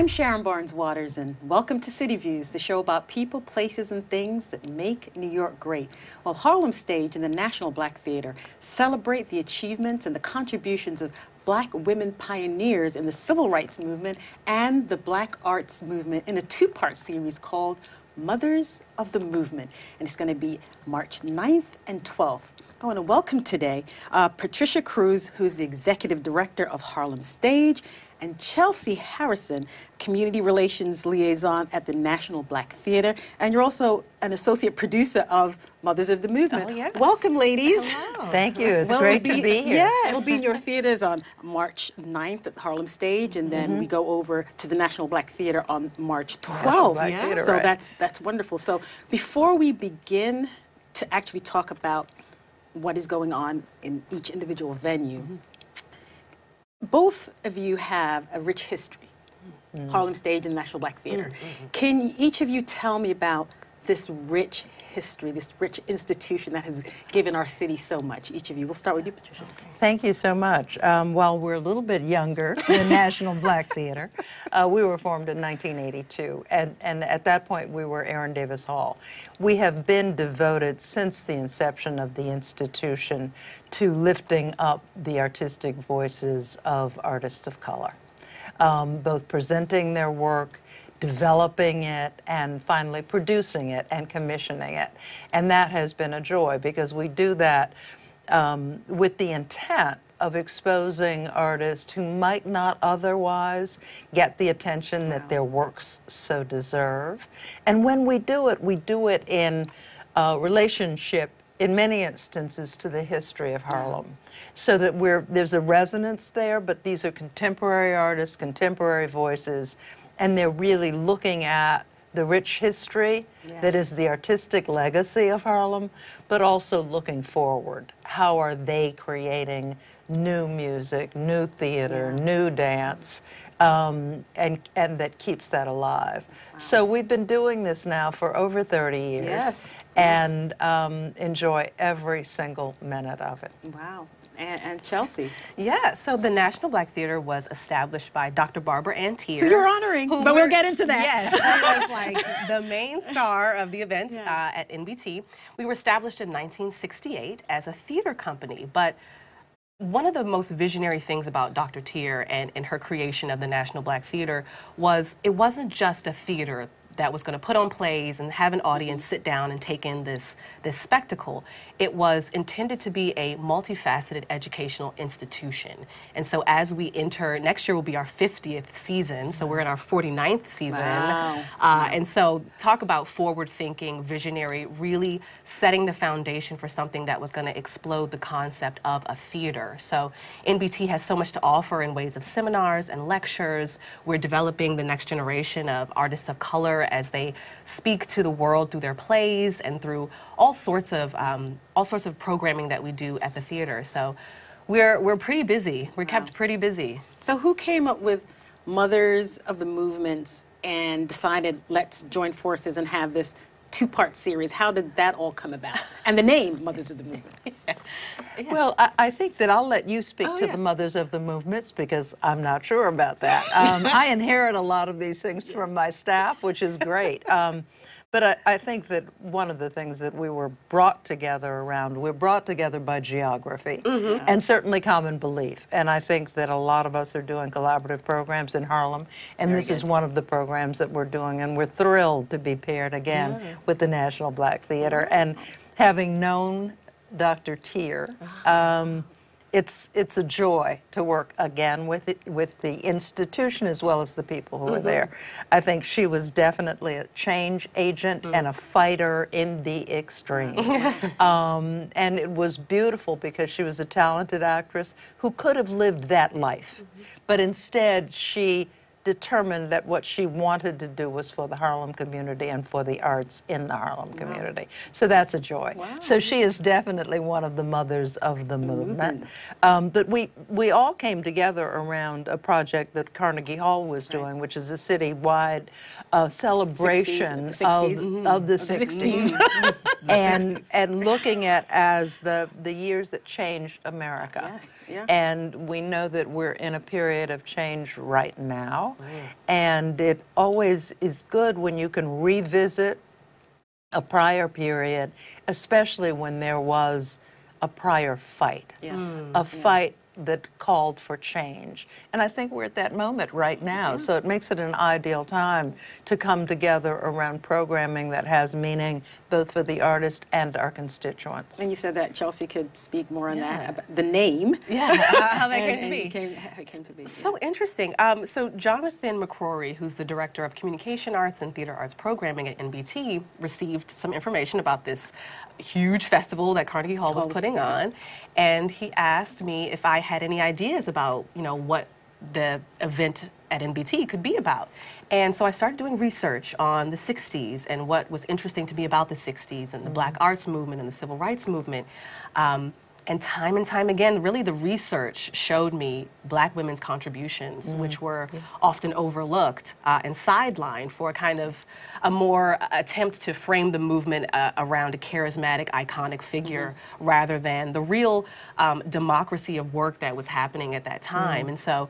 I'm Sharon-Barnes Waters, and welcome to City Views, the show about people, places, and things that make New York great. Well, Harlem Stage and the National Black Theater celebrate the achievements and the contributions of Black women pioneers in the civil rights movement and the Black arts movement in a two-part series called Mothers of the Movement. And it's going to be March 9th and 12th. I want to welcome today Patricia Cruz, who's the Executive Director of Harlem Stage, and Chelsea Harrison, Community Relations Liaison at the National Black Theater. And you're also an associate producer of Mothers of the Movement. Oh, yes. Welcome, ladies. Hello. Thank you. It's great to be here. Yeah, it'll be in your theaters on March 9th at the Harlem Stage, and then we go over to the National Black Theater on March 12th. Theater, so right. that's wonderful. So before we begin to actually talk about what is going on in each individual venue, both of you have a rich history, Harlem Stage and National Black Theater. Can each of you tell me about this rich history, this rich institution that has given our city so much? Each of you. We'll start with you, Patricia. Thank you so much. While we're a little bit younger than National Black Theater, we were formed in 1982, and at that point we were Aaron Davis Hall. We have been devoted since the inception of the institution to lifting up the artistic voices of artists of color, both presenting their work, developing it, and finally producing it and commissioning it. And that has been a joy because we do that with the intent of exposing artists who might not otherwise get the attention that their works so deserve. And when we do it in relationship, in many instances, to the history of Harlem. So that there's a resonance there, but these are contemporary artists, contemporary voices, and they're really looking at the rich history that is the artistic legacy of Harlem, but also looking forward. How are they creating new music, new theater, new dance, and that keeps that alive. So we've been doing this now for over 30 years, and enjoy every single minute of it. Wow. And Chelsea. Yeah, so the National Black Theater was established by Dr. Barbara Ann Teer. Who you're honoring, but we'll get into that. Yes, she was like the main star of the events at NBT. We were established in 1968 as a theater company, but one of the most visionary things about Dr. Teer and her creation of the National Black Theater was it wasn't just a theater that was going to put on plays and have an audience sit down and take in this spectacle. It was intended to be a multifaceted educational institution. And so as we enter, next year will be our 50th season, so we're in our 49th season. And so talk about forward-thinking, visionary, really setting the foundation for something that was going to explode the concept of a theater. So NBT has so much to offer in ways of seminars and lectures. We're developing the next generation of artists of color as they speak to the world through their plays and through all sorts of programming that we do at the theater. So we're pretty busy. We're kept pretty busy. So who came up with Mothers of the Movements and decided let's join forces and have this two-part series? How did that all come about? And the name Mothers of the Movement. Well, I think that I'll let you speak to the Mothers of the Movements because I'm not sure about that. I inherit a lot of these things from my staff, which is great. But I think that one of the things that we were brought together around, we're brought together by geography and certainly common belief. And I think that a lot of us are doing collaborative programs in Harlem, and this is one of the programs that we're doing, and we're thrilled to be paired again with the National Black Theater. And having known Dr. Teer, it's a joy to work again with the institution as well as the people who are there. I think she was definitely a change agent and a fighter in the extreme. And it was beautiful because she was a talented actress who could have lived that life, but instead she determined that what she wanted to do was for the Harlem community and for the arts in the Harlem community. So that's a joy. So she is definitely one of the mothers of the movement. But we all came together around a project that Carnegie Hall was doing, which is a citywide celebration of the 60s. And looking at as the years that changed America. And we know that we're in a period of change right now. now. And it always is good when you can revisit a prior period, especially when there was a prior fight. Yes. A fight that called for change. And I think we're at that moment right now, so it makes it an ideal time to come together around programming that has meaning both for the artist and our constituents. And you said that Chelsea could speak more on that, about the name. Yeah, how that came to be. How it came to be. So interesting. So Jonathan McCrory, who's the Director of Communication Arts and Theater Arts Programming at NBT, received some information about this huge festival that Carnegie Hall was putting on, and he asked me if I had any ideas about, you know, what the event at NBT could be about. And so I started doing research on the 60s and what was interesting to me about the 60s and the Black arts movement and the civil rights movement. And time again, really the research showed me Black women's contributions, which were often overlooked and sidelined for a kind of a more attempt to frame the movement around a charismatic, iconic figure rather than the real democracy of work that was happening at that time. And so,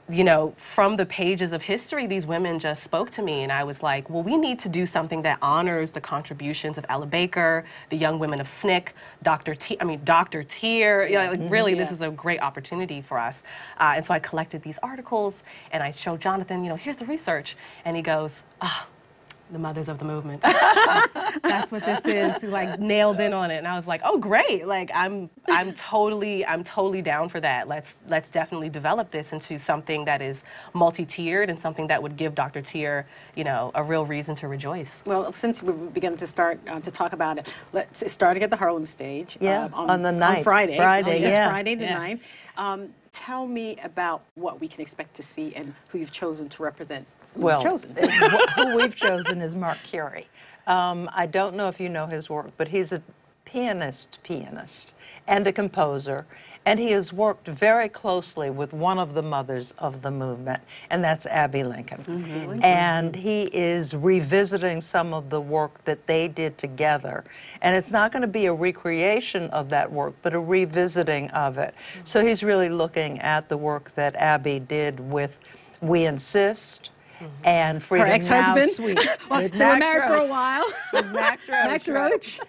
you know, from the pages of history, these women just spoke to me, and I was like, well, we need to do something that honors the contributions of Ella Baker, the young women of SNCC, Dr. Tier. You know, like, really, this is a great opportunity for us. And so I collected these articles, and I showed Jonathan, you know, here's the research. And he goes, the mothers of the movement. That's what this is. He, like, nailed in on it, and I was like, oh, great! Like, I'm totally down for that. Let's definitely develop this into something that is multi-tiered and something that would give Dr. Tier, you know, a real reason to rejoice. Well, since we're beginning to start to talk about it, it's starting at the Harlem Stage. On the 9th. On Friday. Friday, Friday the 9th. Tell me about what we can expect to see and who you've chosen to represent. Well, who we've chosen is Mark Curie. I don't know if you know his work, but he's a pianist and a composer, and he has worked very closely with one of the mothers of the movement, and that's Abby Lincoln. And he is revisiting some of the work that they did together. And it's not going to be a recreation of that work, but a revisiting of it. So he's really looking at the work that Abby did with We Insist, and Freedom Her ex-husband. Now They were married for a while. With Max Roach. Max Roach.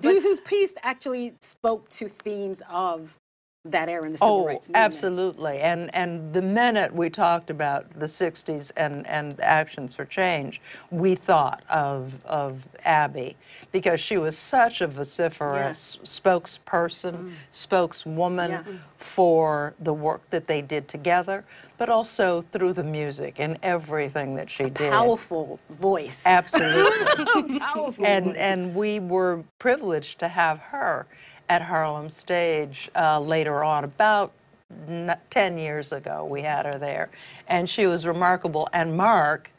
Whose piece actually spoke to themes of that era in the civil rights movement. Absolutely. And the minute we talked about the 60s and Actions for Change, we thought of Abby, because she was such a vociferous spokesperson, spokeswoman for the work that they did together, but also through the music and everything that she did. Powerful voice. Absolutely. Powerful voice. And we were privileged to have her at Harlem Stage later on. About 10 years ago, we had her there, and she was remarkable. And Mark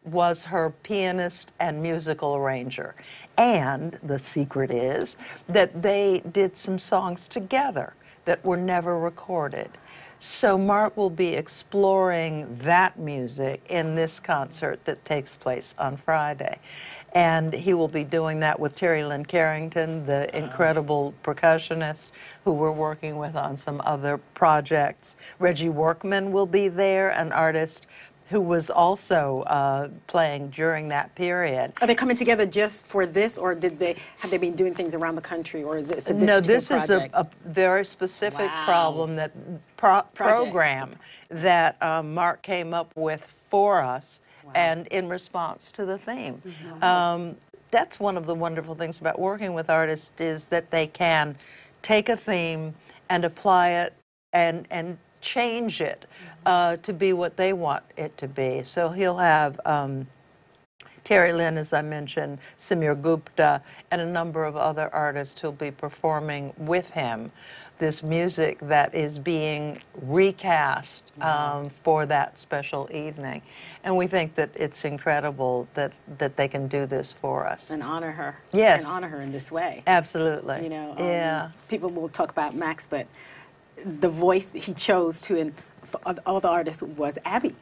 was her pianist and musical arranger. And the secret is that they did some songs together that were never recorded. So Mark will be exploring that music in this concert that takes place on Friday. And he will be doing that with Terry Lynn Carrington, the incredible percussionist who we're working with on some other projects. Reggie Workman will be there, an artist who was also playing during that period. Are they coming together just for this, or have they been doing things around the country, or is it for this No, particular this project? is a very specific program that Mark came up with for us, and in response to the theme. That's one of the wonderful things about working with artists, is that they can take a theme and apply it and change it to be what they want it to be. So he'll have Terry Lynn, as I mentioned, Samir Gupta, and a number of other artists who'll be performing with him this music that is being recast for that special evening. And we think that it's incredible that they can do this for us. And honor her. Yes. And honor her in this way. Absolutely. You know, people will talk about Max, but the voice he chose to, for all the artists, was Abby.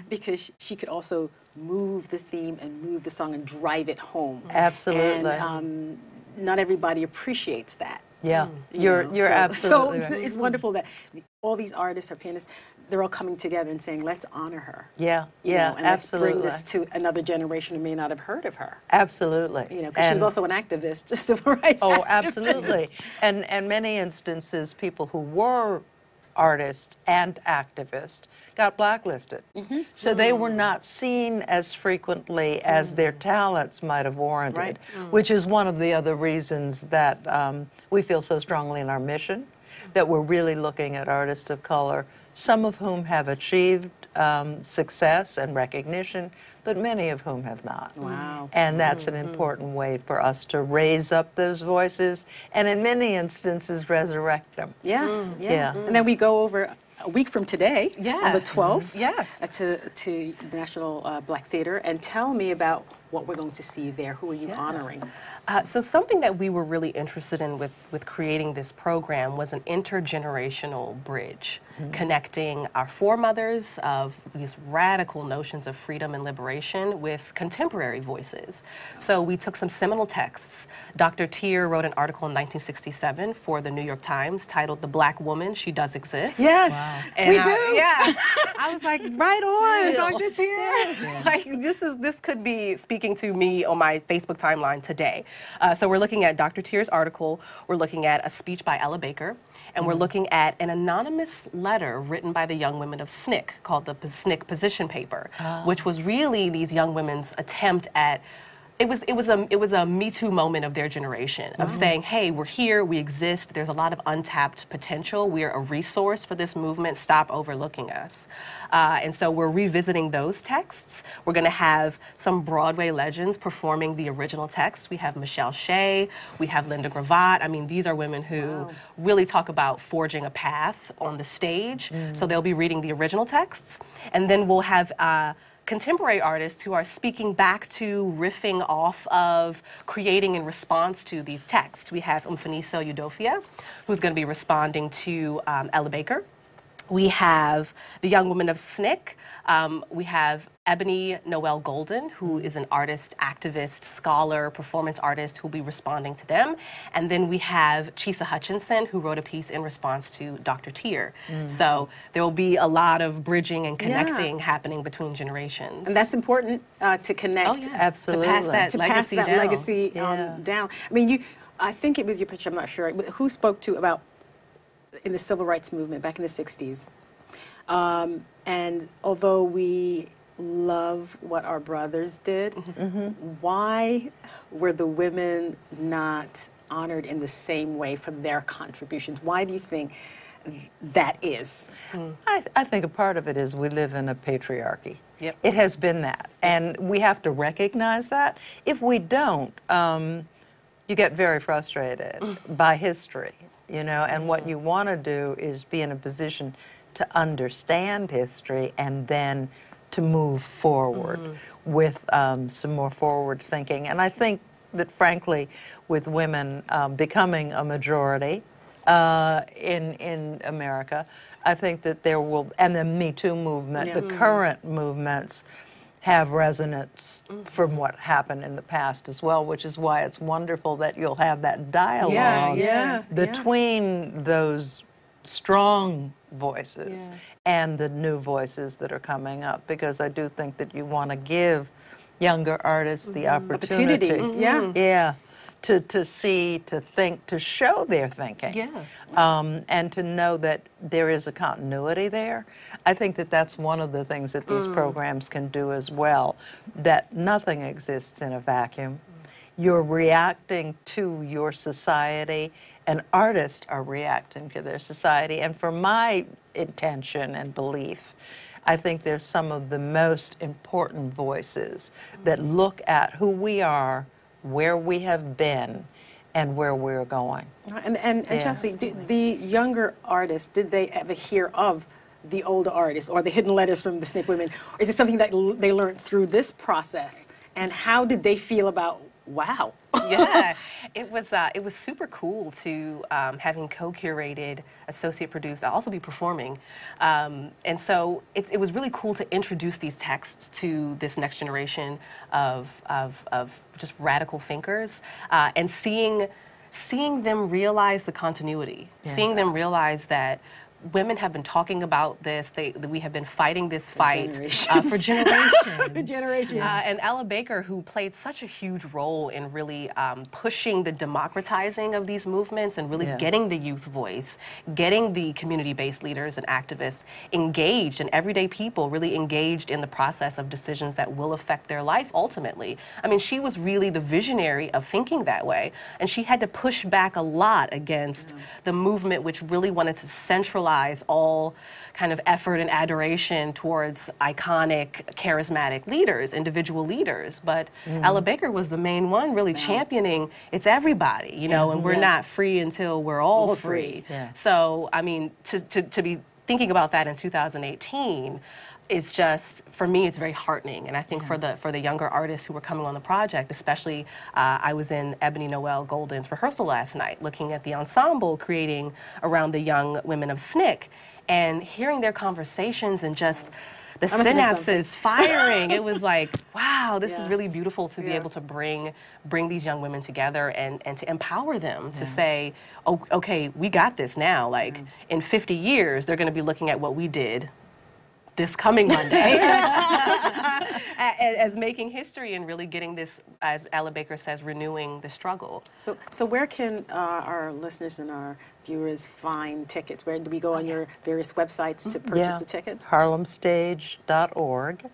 Because she could also move the theme and move the song and drive it home. Absolutely. And not everybody appreciates that. Yeah, you're absolutely right. So it's wonderful that all these artists are pianists. they're all coming together and saying, let's honor her. Yeah, You yeah, know, and absolutely. let's bring this to another generation who may not have heard of her. Absolutely. You know, because she was also an activist, a civil rights Oh, activist. absolutely. And many instances, people who were artists and activists got blacklisted. So they were not seen as frequently as their talents might have warranted, Right. which is one of the other reasons that we feel so strongly in our mission, that we're really looking at artists of color, some of whom have achieved success and recognition, but many of whom have not. Wow. And that's an important way for us to raise up those voices and in many instances resurrect them. Yes, Yeah. And then we go over a week from today, on the 12th, Yes. to the National Black Theater, and tell me about what we're going to see there. Who are you honoring? So something that we were really interested in with creating this program was an intergenerational bridge connecting our foremothers of these radical notions of freedom and liberation with contemporary voices. So we took some seminal texts. Dr. Tier wrote an article in 1967 for the New York Times titled "The Black Woman, She Does Exist." Yes, And we do. I was like, right on, Dr. Tier. Like this could be speaking to me on my Facebook timeline today. So we're looking at Dr. Tier's article, we're looking at a speech by Ella Baker, and we're looking at an anonymous letter written by the young women of SNCC called the SNCC Position Paper, which was really these young women's attempt at it was a Me Too moment of their generation of saying, hey, we're here, we exist, there's a lot of untapped potential, we're a resource for this movement, stop overlooking us. And so we're revisiting those texts. We're going to have some Broadway legends performing the original text. We have Michelle Shea, we have Linda Gravatt. I mean, these are women who really talk about forging a path on the stage. So they'll be reading the original texts. And then we'll have contemporary artists who are speaking back to, riffing off of, creating in response to these texts. We have Mfaniso Udofia, who's going to be responding to Ella Baker. We have the young women of SNCC. We have Ebony Noel Golden, who is an artist, activist, scholar, performance artist who will be responding to them. And then we have Chisa Hutchinson, who wrote a piece in response to Dr. Tier. So there will be a lot of bridging and connecting happening between generations. And that's important to connect. Oh, yeah. Absolutely. To pass that To legacy pass that down. legacy down. I mean, I think it was your picture, I'm not sure, who spoke to about in the civil rights movement back in the 60s. And although we love what our brothers did, why were the women not honored in the same way for their contributions? Why do you think that is? I think a part of it is we live in a patriarchy. Yep. It has been that, and we have to recognize that. If we don't, you get very frustrated by history, you know, and what you want to do is be in a position to understand history and then to move forward with some more forward thinking. And I think that, frankly, with women becoming a majority in America, I think that there will, and the Me Too movement, the current movements have resonance from what happened in the past as well, which is why it's wonderful that you'll have that dialogue between those strong voices and the new voices that are coming up, because I do think that you want to give younger artists the opportunity to see, to think, to show their thinking, and to know that there is a continuity there. I think that that's one of the things that these programs can do as well, that nothing exists in a vacuum. You're reacting to your society, and artists are reacting to their society. And for my intention and belief, I think there's some of the most important voices that look at who we are, where we have been, and where we're going. And Chelsea, the younger artists, did they ever hear of the older artists or the hidden letters from the SNCC women? Or is it something that they learned through this process? And how did they feel about, wow? It was super cool to having co-curated, associate produced. I'll also be performing, and so it was really cool to introduce these texts to this next generation of just radical thinkers, and seeing them realize the continuity, seeing them realize that women have been talking about this. We have been fighting this fight for generations. And Ella Baker, who played such a huge role in really pushing the democratizing of these movements and really getting the youth voice, getting the community-based leaders and activists engaged, and everyday people really engaged in the process of decisions that will affect their life ultimately. I mean, she was really the visionary of thinking that way, and she had to push back a lot against the movement, which really wanted to centralize all kind of effort and adoration towards iconic, charismatic leaders, individual leaders. But Ella Baker was the main one really championing it's everybody, you know, and we're not free until we're all free. So, I mean, to be thinking about that in 2018, it's just, for me, it's very heartening. And I think for the younger artists who were coming on the project, especially, I was in Ebony Noel Golden's rehearsal last night, looking at the ensemble creating around the young women of SNCC, and hearing their conversations and just the synapses firing. It was like, wow, this is really beautiful to be able to bring these young women together and to empower them to say, oh, okay, we got this now. Like, in 50 years, they're going to be looking at what we did this coming Monday as making history and really getting this, as Ella Baker says, renewing the struggle. So where can our listeners and our viewers find tickets? Where do we go on your various websites to purchase the tickets? HarlemStage.org.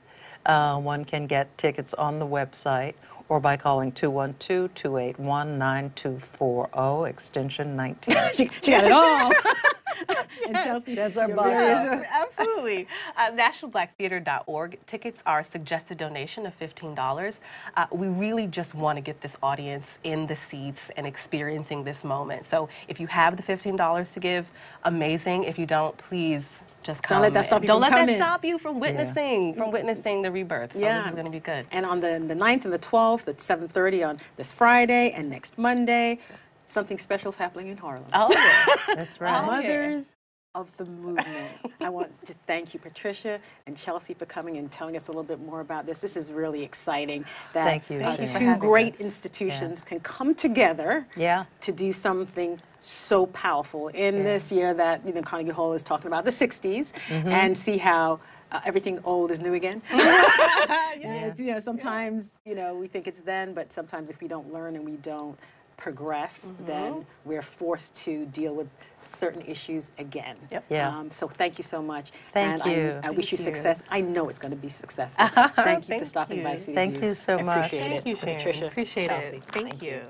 One can get tickets on the website or by calling 212-281-9240, extension 19. She got it all. And Chelsea, that's our boss. Absolutely. NationalBlackTheater.org. Tickets are a suggested donation of $15. We really just want to get this audience in the seats and experiencing this moment. So if you have the $15 to give, amazing. If you don't, please just come. Don't let that stop you Don't from let coming. that stop you from witnessing, the rebirth. So this is going to be good. And on the 9th and the 12th at 7:30 on this Friday and next Monday, something special is happening in Harlem. Oh, yeah. That's right. Mothers of the movement. I want to thank you, Patricia and Chelsea, for coming and telling us a little bit more about this. This is really exciting that two great institutions can come together to do something so powerful in this year that Carnegie Hall is talking about the 60s and see how everything old is new again. Sometimes we think it's then, but sometimes if we don't learn and we don't progress, then we're forced to deal with certain issues again. So thank you so much. Thank you. I wish you success. I know it's going to be successful. Thank you for stopping by. Thank you so much. Appreciate it. Thank you, Sharon. Patricia, Appreciate Chelsea. it. Thank you.